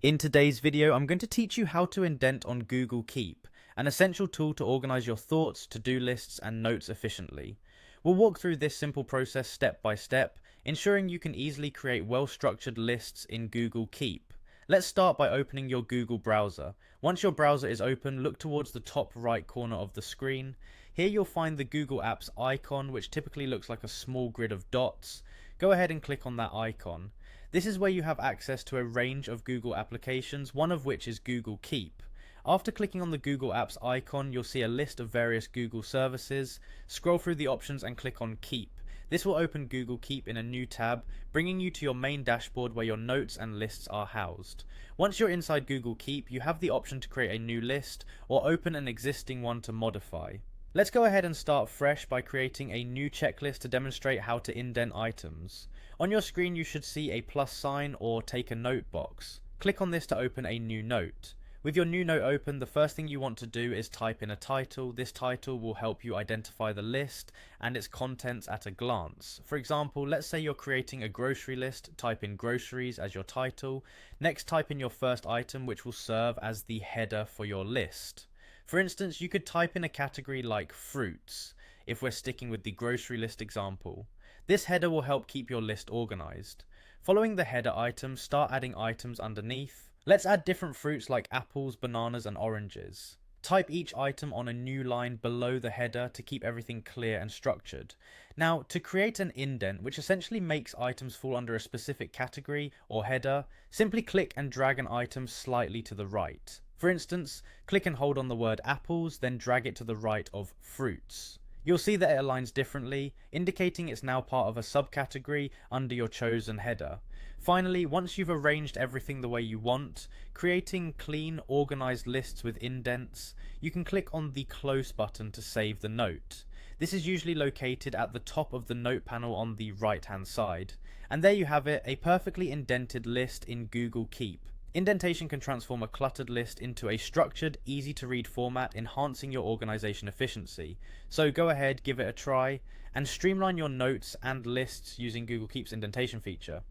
In today's video, I'm going to teach you how to indent on Google Keep, an essential tool to organize your thoughts, to-do lists, and notes efficiently. We'll walk through this simple process step by step, ensuring you can easily create well-structured lists in Google Keep. Let's start by opening your Google browser. Once your browser is open, look towards the top right corner of the screen. Here you'll find the Google Apps icon, which typically looks like a small grid of dots. Go ahead and click on that icon. This is where you have access to a range of Google applications, one of which is Google Keep. After clicking on the Google Apps icon, you'll see a list of various Google services. Scroll through the options and click on Keep. This will open Google Keep in a new tab, bringing you to your main dashboard where your notes and lists are housed. Once you're inside Google Keep, you have the option to create a new list or open an existing one to modify. Let's go ahead and start fresh by creating a new checklist to demonstrate how to indent items. On your screen you should see a plus sign or take a note box. Click on this to open a new note. With your new note open, the first thing you want to do is type in a title. This title will help you identify the list and its contents at a glance. For example, let's say you're creating a grocery list, type in groceries as your title. Next, type in your first item, which will serve as the header for your list. For instance, you could type in a category like fruits, if we're sticking with the grocery list example. This header will help keep your list organized. Following the header item, start adding items underneath. Let's add different fruits like apples, bananas, and oranges. Type each item on a new line below the header to keep everything clear and structured. Now, to create an indent, which essentially makes items fall under a specific category or header, simply click and drag an item slightly to the right. For instance, click and hold on the word apples, then drag it to the right of fruits. You'll see that it aligns differently, indicating it's now part of a subcategory under your chosen header. Finally, once you've arranged everything the way you want, creating clean, organized lists with indents, you can click on the Close button to save the note. This is usually located at the top of the note panel on the right hand side. And there you have it, a perfectly indented list in Google Keep. Indentation can transform a cluttered list into a structured, easy to read format, enhancing your organization efficiency. So go ahead, give it a try, and streamline your notes and lists using Google Keep's indentation feature.